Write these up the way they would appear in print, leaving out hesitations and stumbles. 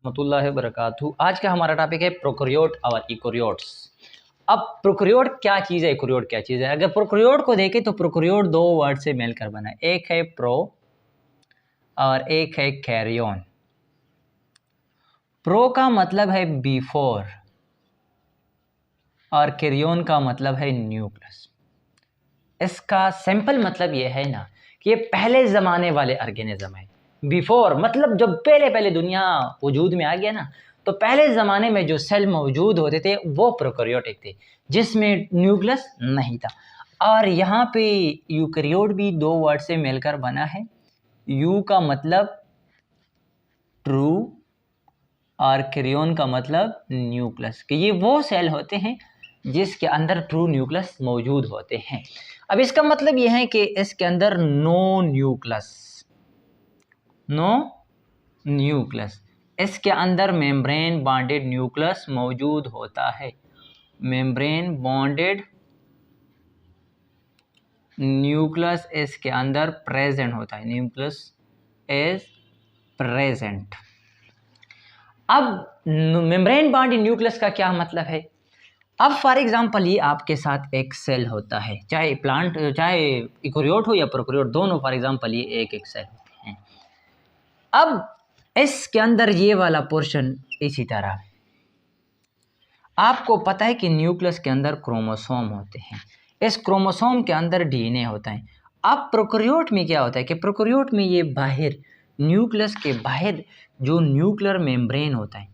रहमतुल्लाहि व बरकातहू। आज का हमारा टॉपिक है प्रोकैरियोट और यूकेरियोट्स। अब प्रोकैरियोट क्या चीज़ है, यूकेरियोट क्या चीज़ है? अगर प्रोकैरियोट को देखें तो प्रोकैरियोट दो वर्ड से मिलकर बना है, एक है प्रो और एक है कैरियन। प्रो का मतलब है बिफोर और कैरियन का मतलब है न्यूक्लियस। इसका सिंपल मतलब ये है ना कि ये पहले ज़माने वाले ऑर्गेनिज्म है। बिफोर मतलब जब पहले पहले दुनिया वजूद में आ गया ना, तो पहले ज़माने में जो सेल मौजूद होते थे वो प्रोकैरियोटिक थे, जिसमें न्यूक्लियस नहीं था। और यहाँ पे यूकेरियोट भी दो वर्ड से मिलकर बना है। यू का मतलब ट्रू और कैरियन का मतलब न्यूक्लियस, कि ये वो सेल होते हैं जिसके अंदर ट्रू न्यूक्लियस मौजूद होते हैं। अब इसका मतलब ये है कि इसके अंदर नो न्यूक्लियस, इसके अंदर मेम्ब्रेन बॉन्डेड न्यूक्लियस मौजूद होता है। मेम्ब्रेन बॉन्डेड न्यूक्लियस इसके अंदर प्रेजेंट होता है। Nucleus is present. अब मेम्ब्रेन बॉन्डेड न्यूक्लियस का क्या मतलब है? अब फॉर एग्जांपल ये आपके साथ एक सेल होता है, चाहे प्लांट चाहे यूकेरियोट हो या प्रोकैरियोट, दोनों फॉर एग्जांपल ये एक सेल होते हैं। अब इसके अंदर ये वाला पोर्शन इसी तरह, आपको पता है कि न्यूक्लियस के अंदर क्रोमोसोम होते हैं, इस क्रोमोसोम के अंदर डीएनए होता है। अब प्रोकैरियोट में क्या होता है कि प्रोकैरियोट में ये बाहर न्यूक्लियस के बाहर जो न्यूक्लियर मेम्ब्रेन होता है,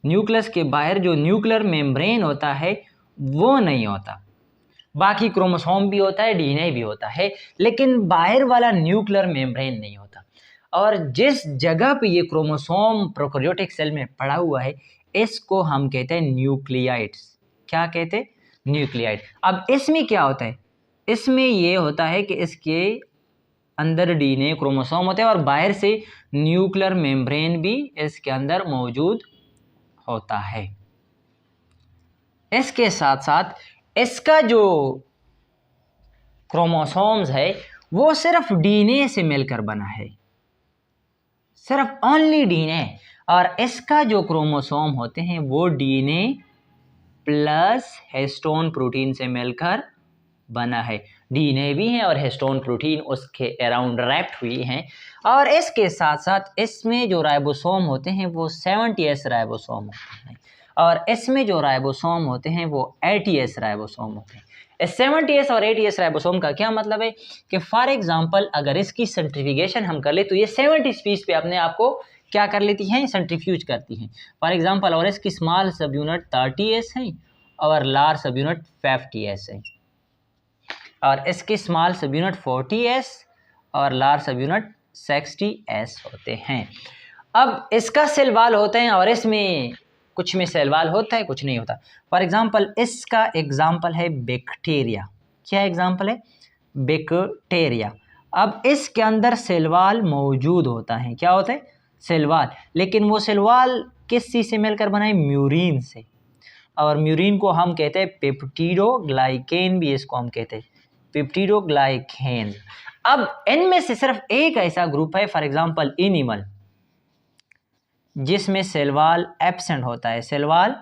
न्यूक्लियस के बाहर जो न्यूक्लियर मेम्ब्रेन होता है वो नहीं होता। बाकी क्रोमोसोम भी होता है, डीएनए भी होता है, लेकिन बाहर वाला न्यूक्लियर मेम्ब्रेन नहीं होता। और जिस जगह पे ये क्रोमोसोम प्रोकैरियोटिक सेल में पड़ा हुआ है, इसको हम कहते हैं न्यूक्लियाइड्स। क्या कहते हैं? न्यूक्लियाइड। अब इसमें क्या होता है? इसमें ये होता है कि इसके अंदर डीएनए क्रोमोसोम होते हैं और बाहर से न्यूक्लियर मेम्ब्रेन भी इसके अंदर मौजूद होता है। इसके साथ साथ इसका जो क्रोमोसोम्स है वो सिर्फ डीएनए से मिलकर बना है, सिर्फ ओनली डीएनए। और इसका जो क्रोमोसोम होते हैं वो डीएनए प्लस हिस्टोन प्रोटीन से मिलकर बना है। डीएनए भी है और हिस्टोन प्रोटीन उसके अराउंड रैप्ड हुई हैं। और इसके साथ साथ इसमें जो राइबोसोम होते हैं वो 70S राइबोसोम होते हैं, और इसमें जो राइबोसोम होते हैं वो 80S राइबोसोम होते हैं। इस 70S और 80S राइबोसोम का क्या मतलब है कि फॉर एग्जांपल अगर इसकी सेंट्रीफ्यूगेशन हम कर ले तो ये 70 स्पीड पे अपने आप को क्या कर लेती हैं? सेंट्रीफ्यूज करती हैं। फॉर एग्जांपल और इसकी स्मॉल सब यूनिट 30S है और लार्ज सब यूनिट 50S है, और इसकी स्मॉल सब यूनिट 40S और लार्ज सब यूनिट 60S होते हैं। अब इसका सेल वॉल होते हैं और इसमें कुछ में सेल वॉल होता है, कुछ नहीं होता। फॉर एग्जांपल इसका एग्जांपल है बैक्टीरिया। क्या एग्जांपल है? बैक्टीरिया। अब इसके अंदर सेल वॉल मौजूद होता है। क्या होता है? Cell wall. लेकिन वो सेल वॉल किस चीज़ से मिलकर बना है? म्यूरिन से। और म्यूरिन को हम कहते हैं पेप्टिडोग्लाइकेन, भी इसको हम कहते हैं पेप्टिडोग्लाइकेन। अब इनमें से सिर्फ एक ऐसा ग्रुप है, फॉर एग्जांपल एनिमल, जिसमें सेल वॉल एब्सेंट होता है, सेल वॉल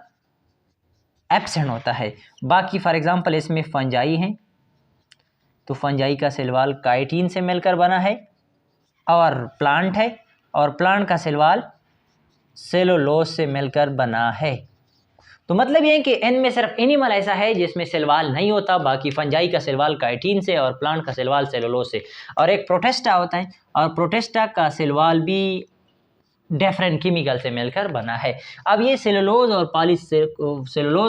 एब्सेंट होता है। बाकी फॉर एग्जांपल इसमें फंजाई हैं, तो फंजाई का सेल वॉल काइटिन से मिलकर बना है। और प्लांट है, और प्लांट का सेल वॉल सेलुलोज से मिलकर बना है। तो मतलब ये है कि इनमें सिर्फ एनिमल ऐसा है जिसमें सेल वॉल नहीं होता, बाकी फंजाई का सेल वॉल काइटिन से और प्लांट का सेल वॉल सेलुलोज से। और एक प्रोटिस्टा होता है, और प्रोटिस्टा का सेल वॉल भी डिफरेंट केमिकल से मिलकर बना है। अब ये सेलुलोज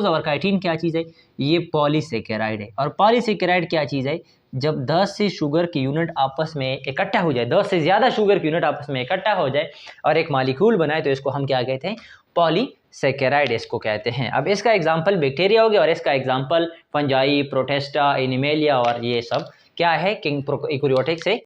और काइटिन क्या चीज़ है? ये पॉलीसेकेराइड है। और पॉलीसेकेराइड क्या चीज़ है? जब 10 से शुगर की यूनिट आपस में इकट्ठा हो जाए, 10 से ज़्यादा शुगर की यूनिट आपस में इकट्ठा हो जाए और एक मॉलिक्यूल बनाए, तो इसको हम क्या कहते हैं? पॉलीसेकेराइड इसको कहते हैं। अब इसका एग्जांपल बैक्टीरिया हो गया, और इसका एग्जांपल फंजाई, प्रोटिस्टा, एनिमेलिया, और ये सब क्या है? यूकेरियोटिक से